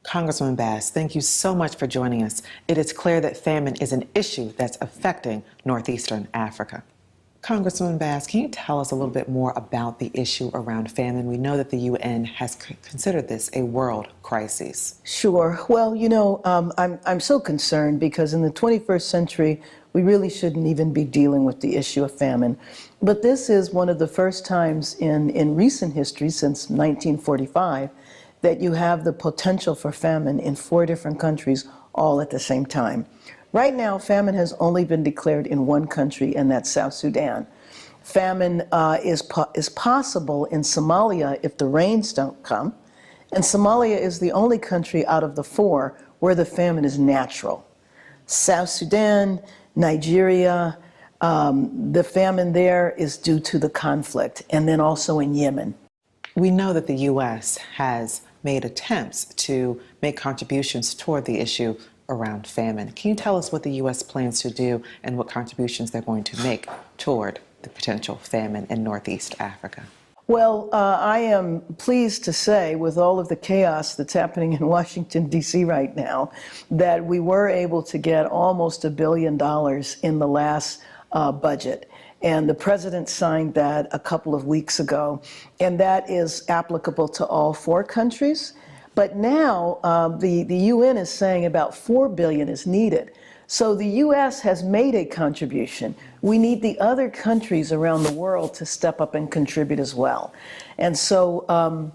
Congresswoman Bass, thank you so much for joining us. It is clear that famine is an issue that's affecting northeastern Africa. Congresswoman Bass, can you tell us a little bit more about the issue around famine? We know that the UN has considered this a world crisis. Sure. Well, I'm so concerned because in the 21st century, we really shouldn't even be dealing with the issue of famine. But this is one of the first times in recent history, since 1945, that you have the potential for famine in 4 different countries all at the same time. Right now, famine has only been declared in one country, and that's South Sudan. Famine is possible in Somalia if the rains don't come, and Somalia is the only country out of the 4 where the famine is natural. South Sudan, Nigeria, the famine there is due to the conflict, and then also in Yemen. We know that the U.S. has made attempts to make contributions toward the issue around famine. Can you tell us what the U.S. plans to do and what contributions they're going to make toward the potential famine in Northeast Africa? Well, I am pleased to say, with all of the chaos that's happening in Washington, D.C. right now, that we were able to get almost $1 billion in the last budget. And the president signed that a couple of weeks ago, and that is applicable to all 4 countries. But now the UN is saying about $4 billion is needed. So the U.S. has made a contribution. We need the other countries around the world to step up and contribute as well. And so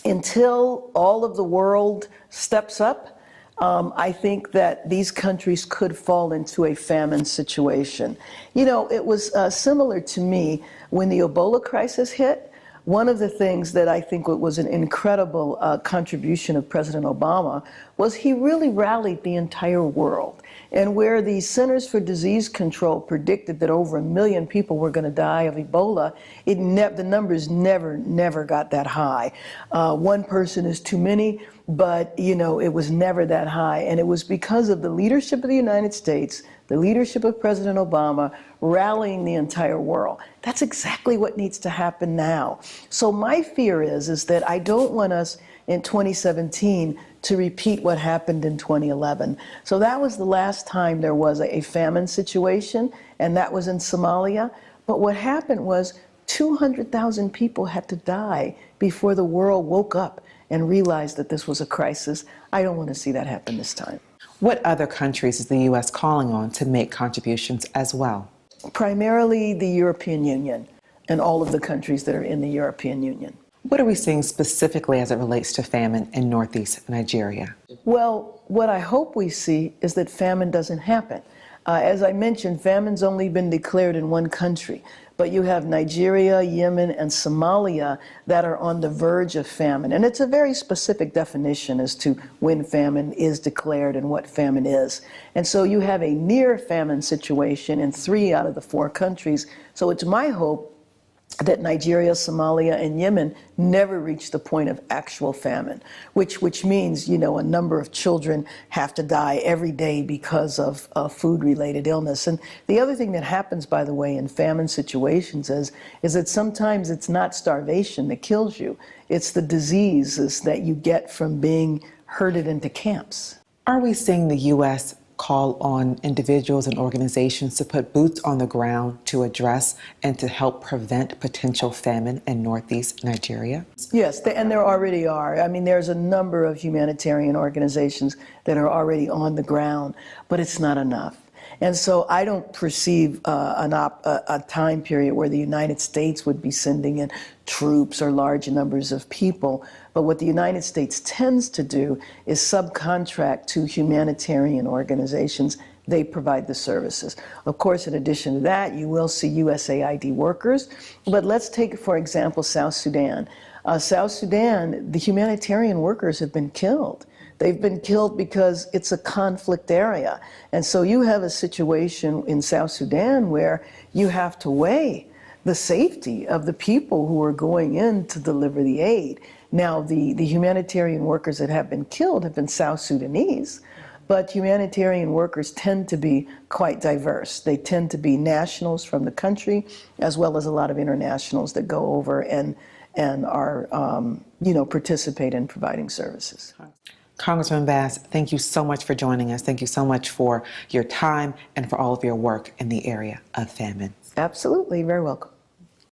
until all of the world steps up, I think that these countries could fall into a famine situation. You know, it was similar to me when the Ebola crisis hit. One of the things that I think was an incredible contribution of President Obama was he really rallied the entire world. And where the Centers for Disease Control predicted that over 1 million people were going to die of Ebola, the numbers never got that high. 1 person is too many, but it was never that high. And it was because of the leadership of the United States, the leadership of President Obama, rallying the entire world. That's exactly what needs to happen now. So my fear is that I don't want us in 2017 to repeat what happened in 2011. So that was the last time there was a famine situation, and that was in Somalia. But what happened was 200,000 people had to die before the world woke up and realized that this was a crisis. I don't want to see that happen this time. What other countries is the U.S. calling on to make contributions as well? Primarily the European Union and all of the countries that are in the European Union. What are we seeing specifically as it relates to famine in Northeast Nigeria? Well, what I hope we see is that famine doesn't happen. As I mentioned, famine's only been declared in one country, but you have Nigeria, Yemen, and Somalia that are on the verge of famine. And it's a very specific definition as to when famine is declared and what famine is. And so you have a near famine situation in 3 out of the 4 countries. So it's my hope that Nigeria, Somalia, and Yemen never reach the point of actual famine, which means, a number of children have to die every day because of food-related illness. And the other thing that happens, by the way, in famine situations is that sometimes it's not starvation that kills you. It's the diseases that you get from being herded into camps. Are we seeing the U.S. call on individuals and organizations to put boots on the ground to address and to help prevent potential famine in Northeast Nigeria? Yes, and there already are. I mean, there's a number of humanitarian organizations that are already on the ground, but it's not enough. And so I don't perceive a time period where the United States would be sending in troops or large numbers of people. But what the United States tends to do is subcontract to humanitarian organizations. They provide the services. Of course, in addition to that, you will see USAID workers. But let's take, for example, South Sudan. South Sudan, the humanitarian workers have been killed. They've been killed because it's a conflict area. And so you have a situation in South Sudan where you have to weigh the safety of the people who are going in to deliver the aid. Now, the humanitarian workers that have been killed have been South Sudanese, but humanitarian workers tend to be quite diverse. They tend to be nationals from the country, as well as a lot of internationals that go over and are, participate in providing services. Congresswoman Bass, thank you so much for joining us. Thank you so much for your time and for all of your work in the area of famine. Absolutely, very welcome.